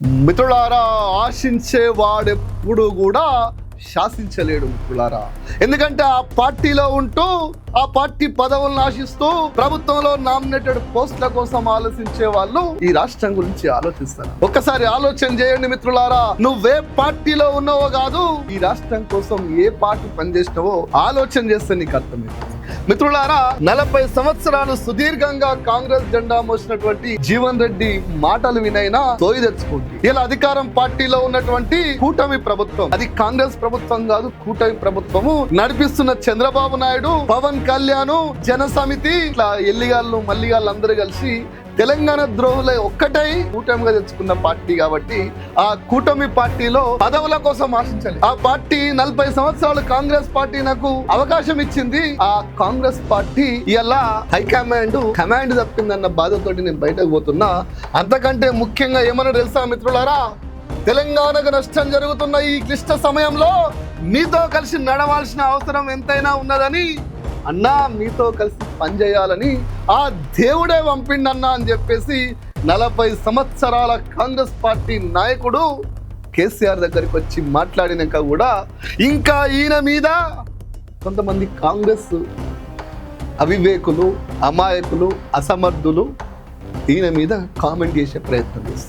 మిత్రులారా, ఆశించేవాడెప్పుడు కూడా శాసించలేడు మిత్రులారా. ఎందుకంటే ఆ పార్టీలో ఉంటూ ఆ పార్టీ పదవులను ఆశిస్తూ ప్రభుత్వంలో నామినేటెడ్ పోస్టుల కోసం ఆలోచించే వాళ్ళు ఈ రాష్ట్రం గురించి ఆలోచిస్తారు. ఒక్కసారి ఆలోచన చేయండి మిత్రులారా, నువ్వే పార్టీలో ఉన్నావో కాదు, ఈ రాష్ట్రం కోసం ఏ పార్టీ పనిచేసినావో ఆలోచన చేస్తే నీకు అర్థమైంది. మిత్రులారా, 40 సంవత్సరాలు సుదీర్ఘంగా కాంగ్రెస్ జెండా మోసినటువంటి జీవన్ రెడ్డి మాటలు వినైనా సోయి తెచ్చుకోండి. ఇలా అధికారం పార్టీలో ఉన్నటువంటి కూటమి ప్రభుత్వం, అది కాంగ్రెస్ ప్రభుత్వం కాదు, కూటమి ప్రభుత్వము నడిపిస్తున్న చంద్రబాబు నాయుడు, పవన్ కళ్యాణ్, జన సమితి, ఇట్లా ఎల్లిగాళ్ళు మల్లిగాళ్ళు అందరూ కలిసి తెలంగాణ ద్రోహులై ఒక్కటై కూటమిగా తెచ్చుకున్న పార్టీ కాబట్టి ఆ కూటమి పార్టీలో పదవుల కోసం ఆశించాలి. ఆ పార్టీ 40 సంవత్సరాలు కాంగ్రెస్ పార్టీ నాకు అవకాశం ఇచ్చింది. ఆ కాంగ్రెస్ పార్టీ ఇలా కమాండ్ తప్పిందన్న బాధతోటి నేను బయటకు పోతున్నా. అంతకంటే ముఖ్యంగా ఏమన్నా తెలుసా మిత్రులారా, తెలంగాణకు నష్టం జరుగుతున్న ఈ క్లిష్ట సమయంలో మీతో కలిసి నడవాల్సిన అవసరం ఎంతైనా ఉన్నదని, అన్నా మీతో కలిసి పనిచేయాలని ఆ దేవుడే పంపిండన్నా అని చెప్పేసి 40 సంవత్సరాల కాంగ్రెస్ పార్టీ నాయకుడు కేసీఆర్ దగ్గరికి వచ్చి మాట్లాడినాక కూడా ఇంకా ఈయన మీద కొంతమంది కాంగ్రెస్ అవివేకులు, అమాయకులు, అసమర్థులు ఈయన మీద కామెంట్ చేసే ప్రయత్నం చేస్తారు.